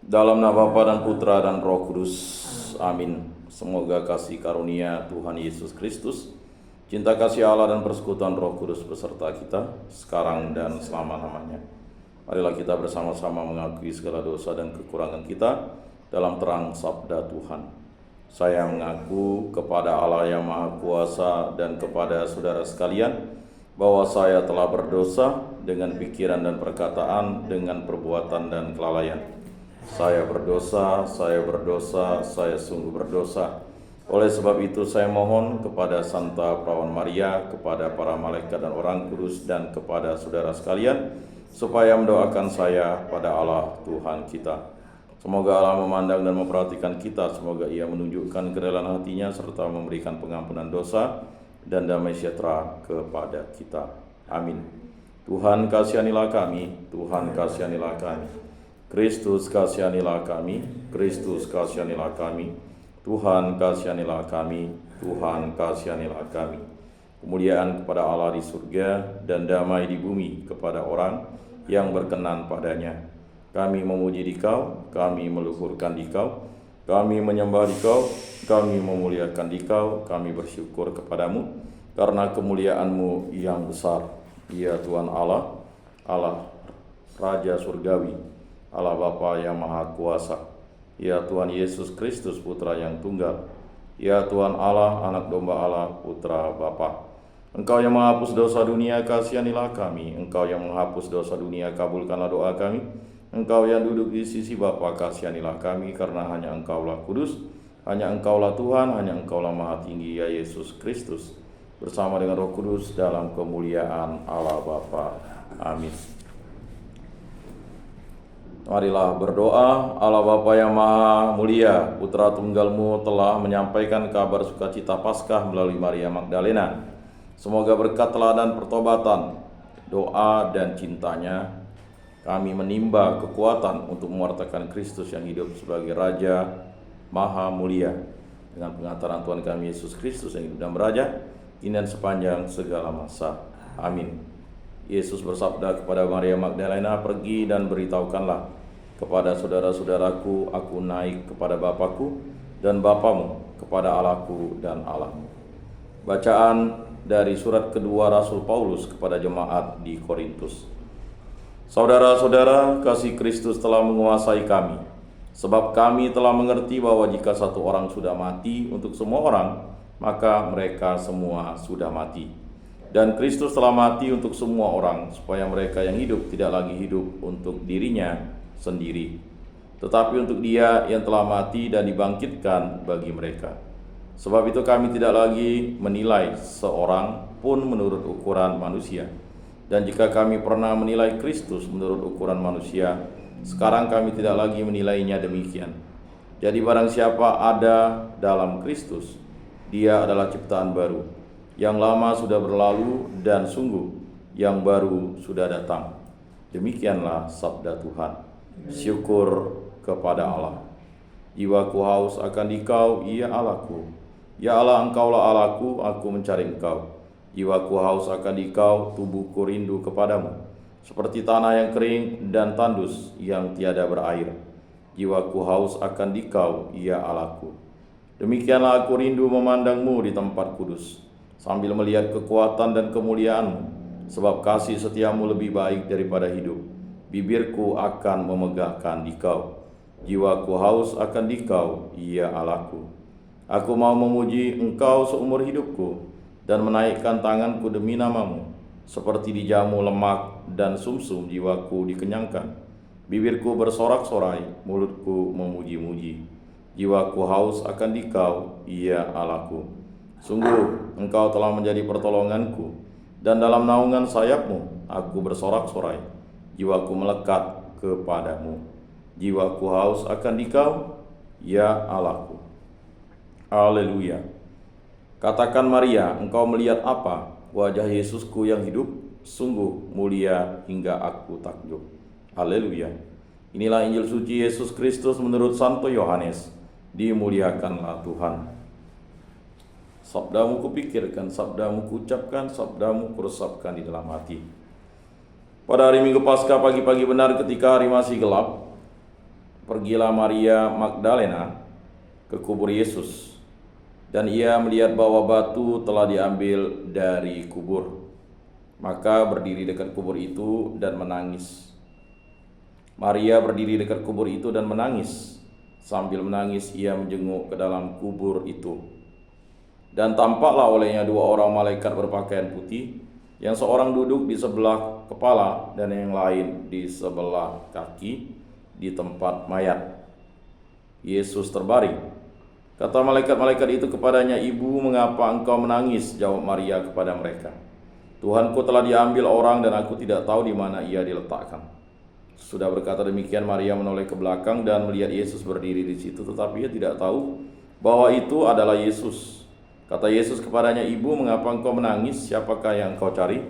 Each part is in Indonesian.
Dalam nama Bapa dan Putra dan Roh Kudus. Amin. Semoga kasih karunia Tuhan Yesus Kristus, cinta kasih Allah dan persekutuan Roh Kudus beserta kita sekarang dan selama-lamanya. Marilah kita bersama-sama mengakui segala dosa dan kekurangan kita dalam terang sabda Tuhan. Saya mengaku kepada Allah yang Maha Kuasa dan kepada saudara sekalian bahwa saya telah berdosa dengan pikiran dan perkataan, dengan perbuatan dan kelalaian. Saya berdosa, saya sungguh berdosa. Oleh sebab itu saya mohon kepada Santa Perawan Maria, kepada para malaikat dan orang kudus, dan kepada saudara sekalian, supaya mendoakan saya pada Allah Tuhan kita. Semoga Allah memandang dan memperhatikan kita, semoga Ia menunjukkan kerelaan hatinya, serta memberikan pengampunan dosa dan damai sejahtera kepada kita. Amin. Tuhan kasihanilah kami, Tuhan kasihanilah kami. Kristus kasihanilah kami, Kristus kasihanilah kami, Tuhan kasihanilah kami, Tuhan kasihanilah kami. Kemuliaan kepada Allah di surga dan damai di bumi kepada orang yang berkenan padanya. Kami memuji Dikau, kami meluhurkan Dikau, kami menyembah Dikau, kami memuliakan Dikau, kami bersyukur kepadamu karena kemuliaan-Mu yang besar. Ya Tuhan Allah, Allah Raja Surgawi, Allah Bapa yang Maha Kuasa, ya Tuhan Yesus Kristus Putra yang Tunggal, ya Tuhan Allah, Anak Domba Allah, Putra Bapa. Engkau yang menghapus dosa dunia, kasihanilah kami. Engkau yang menghapus dosa dunia, kabulkanlah doa kami. Engkau yang duduk di sisi Bapa, kasihanilah kami, karena hanya Engkaulah kudus, hanya Engkaulah Tuhan, hanya Engkaulah Maha Tinggi, ya Yesus Kristus, bersama dengan Roh Kudus dalam kemuliaan Allah Bapa. Amin. Marilah berdoa. Allah Bapa yang Maha Mulia, Putra Tunggal-Mu telah menyampaikan kabar sukacita Paskah melalui Maria Magdalena. Semoga berkat teladan pertobatan, doa dan cintanya, kami menimba kekuatan untuk mewartakan Kristus yang hidup sebagai Raja Maha Mulia, dengan pengantaran Tuhan kami Yesus Kristus yang hidup dan beraja kini dan sepanjang segala masa. Amin. Yesus bersabda kepada Maria Magdalena, "Pergi dan beritahukanlah kepada saudara-saudaraku, aku naik kepada Bapakku dan Bapamu, kepada Allahku dan Allahmu." Bacaan dari surat kedua Rasul Paulus kepada jemaat di Korintus. Saudara-saudara, kasih Kristus telah menguasai kami, sebab kami telah mengerti bahwa jika satu orang sudah mati untuk semua orang, maka mereka semua sudah mati. Dan Kristus telah mati untuk semua orang, supaya mereka yang hidup tidak lagi hidup untuk dirinya sendiri, tetapi untuk Dia yang telah mati dan dibangkitkan bagi mereka. Sebab itu kami tidak lagi menilai seorang pun menurut ukuran manusia. Dan jika kami pernah menilai Kristus menurut ukuran manusia, sekarang kami tidak lagi menilainya demikian. Jadi barang siapa ada dalam Kristus, dia adalah ciptaan baru. Yang lama sudah berlalu dan sungguh yang baru sudah datang. Demikianlah sabda Tuhan. Syukur kepada Allah. Jiwaku haus akan Dikau, ya Allahku. Ya Allah, Engkaulah Allahku, aku mencari Engkau. Jiwaku haus akan Dikau, tubuhku rindu kepadamu, seperti tanah yang kering dan tandus yang tiada berair. Jiwaku haus akan Dikau, ya Allahku. Demikianlah aku rindu memandang-Mu di tempat kudus, sambil melihat kekuatan dan kemuliaan-Mu, sebab kasih setiamu lebih baik daripada hidup. Bibirku akan memegahkan Dikau. Jiwaku haus akan Dikau, ya Allahku. Aku mau memuji Engkau seumur hidupku, dan menaikkan tanganku demi nama-Mu. Seperti dijamu lemak dan sumsum, jiwaku dikenyangkan. Bibirku bersorak-sorai, mulutku memuji-muji. Jiwaku haus akan Dikau, ya Allahku. Sungguh Engkau telah menjadi pertolonganku, dan dalam naungan sayap-Mu aku bersorak-sorai. Jiwaku melekat kepadamu. Jiwaku haus akan Dikau, ya Allahku. Haleluya. Katakan Maria, engkau melihat apa? Wajah Yesusku yang hidup, sungguh mulia hingga aku takjub. Haleluya. Inilah Injil suci Yesus Kristus menurut Santo Yohanes. Dimuliakanlah Tuhan. Sabdamu kupikirkan, sabdamu kuucapkan, sabdamu kuresapkan di dalam hati. Pada hari Minggu Paskah pagi-pagi benar ketika hari masih gelap, Pergilah Maria Magdalena ke kubur Yesus, dan ia melihat bahwa batu telah diambil dari kubur. Maka berdiri dekat kubur itu dan menangis. Maria berdiri dekat kubur itu dan menangis. Sambil menangis ia menjenguk ke dalam kubur itu. Dan tampaklah olehnya 2 orang malaikat berpakaian putih, yang seorang duduk di sebelah kepala dan yang lain di sebelah kaki di tempat mayat. Yesus terbaring. Kata malaikat-malaikat itu kepadanya, "Ibu, mengapa engkau menangis?" Jawab Maria kepada mereka, "Tuhanku telah diambil orang dan aku tidak tahu di mana ia diletakkan." Sudah berkata demikian, Maria menoleh ke belakang dan melihat Yesus berdiri di situ, tetapi ia tidak tahu bahwa itu adalah Yesus. Kata Yesus kepadanya, "Ibu, mengapa engkau menangis? Siapakah yang engkau cari?"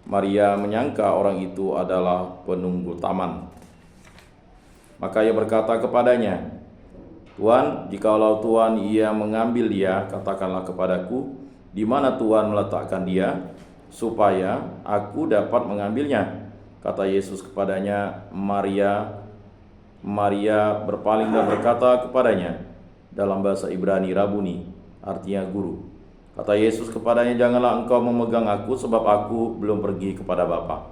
Maria menyangka orang itu adalah penunggu taman. Maka ia berkata kepadanya, "Tuan, jikalau Tuan ia mengambil dia, katakanlah kepadaku di mana Tuan meletakkan dia, supaya aku dapat mengambilnya." Kata Yesus kepadanya, "Maria." Maria berpaling dan berkata kepadanya dalam bahasa Ibrani, "Rabuni," artinya guru. Kata Yesus kepadanya, "Janganlah engkau memegang aku, sebab aku belum pergi kepada Bapa.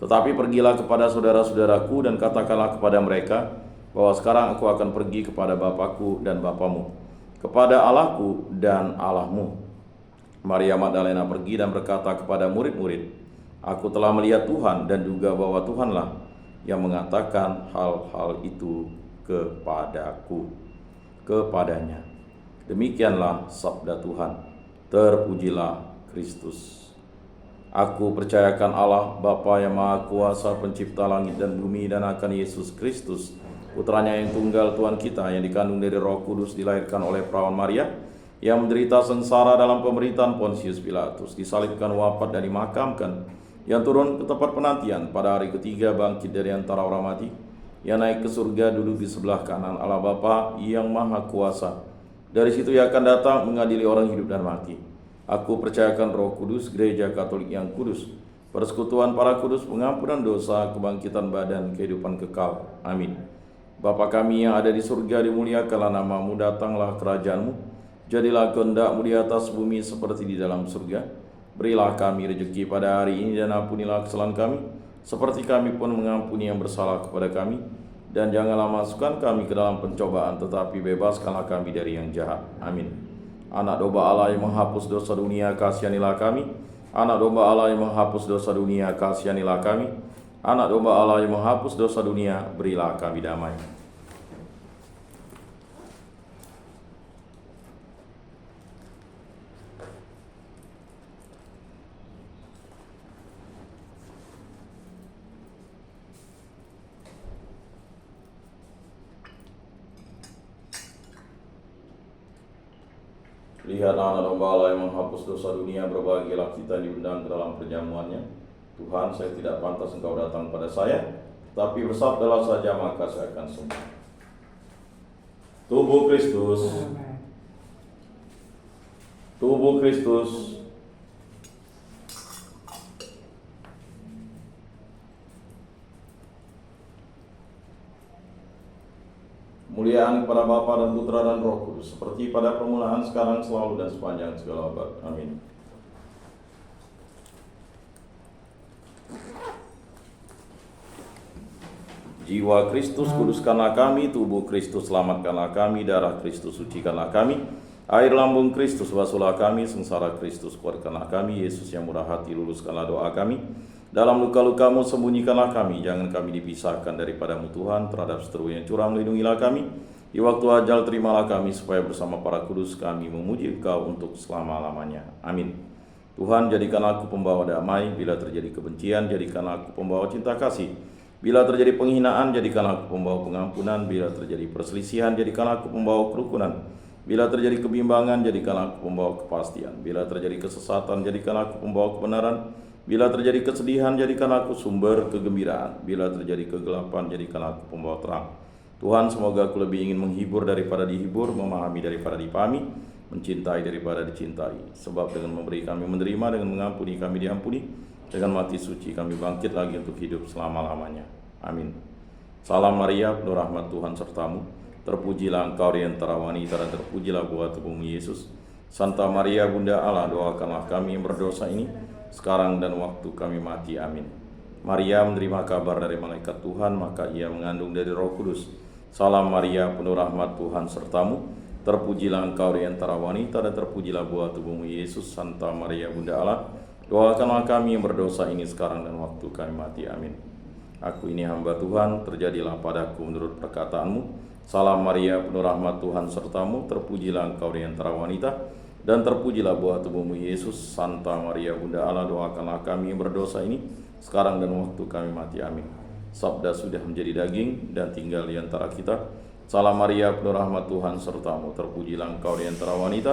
Tetapi pergilah kepada saudara-saudaraku dan katakanlah kepada mereka bahwa sekarang aku akan pergi kepada Bapakku dan Bapamu, kepada Allahku dan Allahmu." Maria Magdalena pergi dan berkata kepada murid-murid, "Aku telah melihat Tuhan, dan juga bahwa Tuhanlah yang mengatakan hal-hal itu kepadanya." Demikianlah sabda Tuhan. Terpujilah Kristus. Aku percayakan Allah, Bapa yang Maha Kuasa, pencipta langit dan bumi, dan akan Yesus Kristus, putranya yang tunggal, Tuhan kita, yang dikandung dari Roh Kudus, dilahirkan oleh perawan Maria, yang menderita sengsara dalam pemerintahan Pontius Pilatus, disalibkan, wafat, dan dimakamkan, yang turun ke tempat penantian, pada hari ketiga bangkit dari antara orang mati, yang naik ke surga, duduk di sebelah kanan Allah Bapa yang Maha Kuasa. Dari situ ia akan datang mengadili orang hidup dan mati. Aku percayakan Roh Kudus, gereja Katolik yang kudus, persekutuan para kudus, pengampunan dosa, kebangkitan badan, kehidupan kekal. Amin. Bapa kami yang ada di surga, dimuliakanlah namamu, datanglah kerajaanmu, jadilah kehendakmu di atas bumi seperti di dalam surga. Berilah kami rezeki pada hari ini, dan ampunilah kesalahan kami, seperti kami pun mengampuni yang bersalah kepada kami. Dan janganlah masukkan kami ke dalam pencobaan, tetapi bebaskanlah kami dari yang jahat. Amin. Anak domba Allah yang menghapus dosa dunia, kasihanilah kami. Anak domba Allah yang menghapus dosa dunia, kasihanilah kami. Anak domba Allah yang menghapus dosa dunia, berilah kami damai. Lihatlah anak domba Allah yang menghapus dosa dunia, berbahagialah kita diundang ke dalam perjamuannya. Tuhan, saya tidak pantas engkau datang pada saya, tapi bersabdalah saja maka saya akan sembuh. Tubuh Kristus, tubuh Kristus. Kemuliaan kepada Bapa dan Putra dan Roh Kudus, seperti pada permulaan, sekarang, selalu, dan sepanjang segala abad. Amin. Jiwa Kristus, kuduskanlah kami. Tubuh Kristus, selamatkanlah kami. Darah Kristus, sucikanlah kami. Air lambung Kristus, basuhlah kami. Sengsara Kristus, kuatkanlah kami. Yesus yang murah hati, luluskanlah doa kami. Dalam luka-lukamu sembunyikanlah kami, jangan kami dipisahkan daripadamu Tuhan. Terhadap seteru yang curang lindungilah kami. Di waktu ajal terimalah kami, supaya bersama para kudus kami memuji Engkau untuk selama-lamanya. Amin. Tuhan, jadikan aku pembawa damai. Bila terjadi kebencian, jadikan aku pembawa cinta kasih. Bila terjadi penghinaan, jadikan aku pembawa pengampunan. Bila terjadi perselisihan, jadikan aku pembawa kerukunan. Bila terjadi kebimbangan, jadikan aku pembawa kepastian. Bila terjadi kesesatan, jadikan aku pembawa kebenaran. Bila terjadi kesedihan, jadikan aku sumber kegembiraan. Bila terjadi kegelapan, jadikan aku pembawa terang. Tuhan, semoga aku lebih ingin menghibur daripada dihibur, memahami daripada dipahami, mencintai daripada dicintai. Sebab dengan memberi kami menerima, dengan mengampuni kami diampuni, dengan mati suci kami bangkit lagi untuk hidup selama-lamanya. Amin. Salam Maria, penuh rahmat Tuhan sertamu. Terpujilah engkau di antara wanita dan terpujilah buah tubuhmu Yesus. Santa Maria, Bunda Allah, doakanlah kami yang berdosa ini, sekarang dan waktu kami mati. Amin. Maria menerima kabar dari malaikat Tuhan, maka ia mengandung dari Roh Kudus. Salam Maria, penuh rahmat Tuhan sertamu. Terpujilah engkau di antara wanita dan terpujilah buah tubuhmu Yesus. Santa Maria, Bunda Allah, doakanlah kami yang berdosa ini sekarang dan waktu kami mati. Amin. Aku ini hamba Tuhan, terjadilah padaku menurut perkataanmu. Salam Maria, penuh rahmat Tuhan sertamu. Terpujilah engkau di antara wanita dan terpujilah buah tubuhmu Yesus. Santa Maria, Bunda Allah, doakanlah kami yang berdosa ini sekarang dan waktu kami mati. Amin. Sabda sudah menjadi daging dan tinggal di antara kita. Salam Maria, penuh rahmat Tuhan sertamu. Terpujilah engkau di antara wanita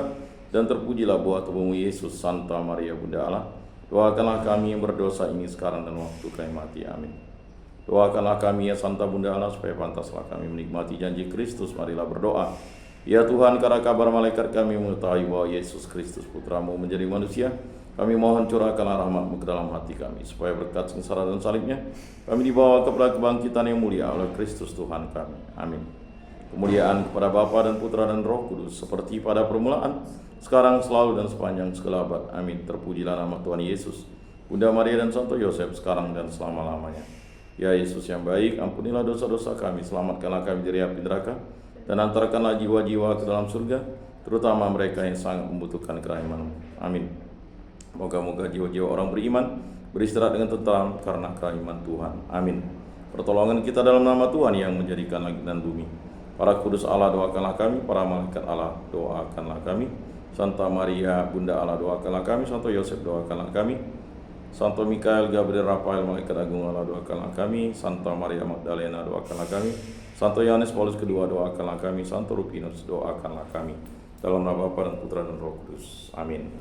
dan terpujilah buah tubuhmu Yesus. Santa Maria, Bunda Allah, doakanlah kami yang berdosa ini sekarang dan waktu kami mati. Amin. Doakanlah kami ya Santa Bunda Allah, supaya pantaslah kami menikmati janji Kristus. Marilah berdoa. Ya Tuhan, karena kabar malaikat kami mengetahui bahwa Yesus Kristus Putramu menjadi manusia, kami mohon curahkanlah rahmat-Mu ke dalam hati kami, supaya berkat sengsara dan salibnya kami dibawa kepada kebangkitan yang mulia oleh Kristus Tuhan kami. Amin. Kemuliaan kepada Bapa dan Putra dan Roh Kudus, seperti pada permulaan, sekarang, selalu, dan sepanjang segala abad. Amin. Terpujilah nama Tuhan Yesus, Bunda Maria dan Santo Yosef, sekarang dan selama-lamanya. Ya Yesus yang baik, ampunilah dosa-dosa kami, selamatkanlah kami dari api neraka, dan antarkanlah jiwa-jiwa ke dalam surga, terutama mereka yang sangat membutuhkan kerahiman-Mu. Amin. Moga-moga jiwa-jiwa orang beriman beristirahat dengan tenteram karena kerahiman Tuhan. Amin. Pertolongan kita dalam nama Tuhan yang menjadikan langit dan bumi. Para kudus Allah, doakanlah kami. Para malaikat Allah, doakanlah kami. Santa Maria, Bunda Allah, doakanlah kami. Santo Yosef, doakanlah kami. Santo Mikael, Gabriel, Rafael, malaikat agung Allah, doakanlah kami. Santa Maria Magdalena, doakanlah kami. Santo Yohanes Paulus II, doakanlah kami. Santo Rupinus, doakanlah kami. Dalam nama Bapa dan Putra dan Roh Kudus. Amin.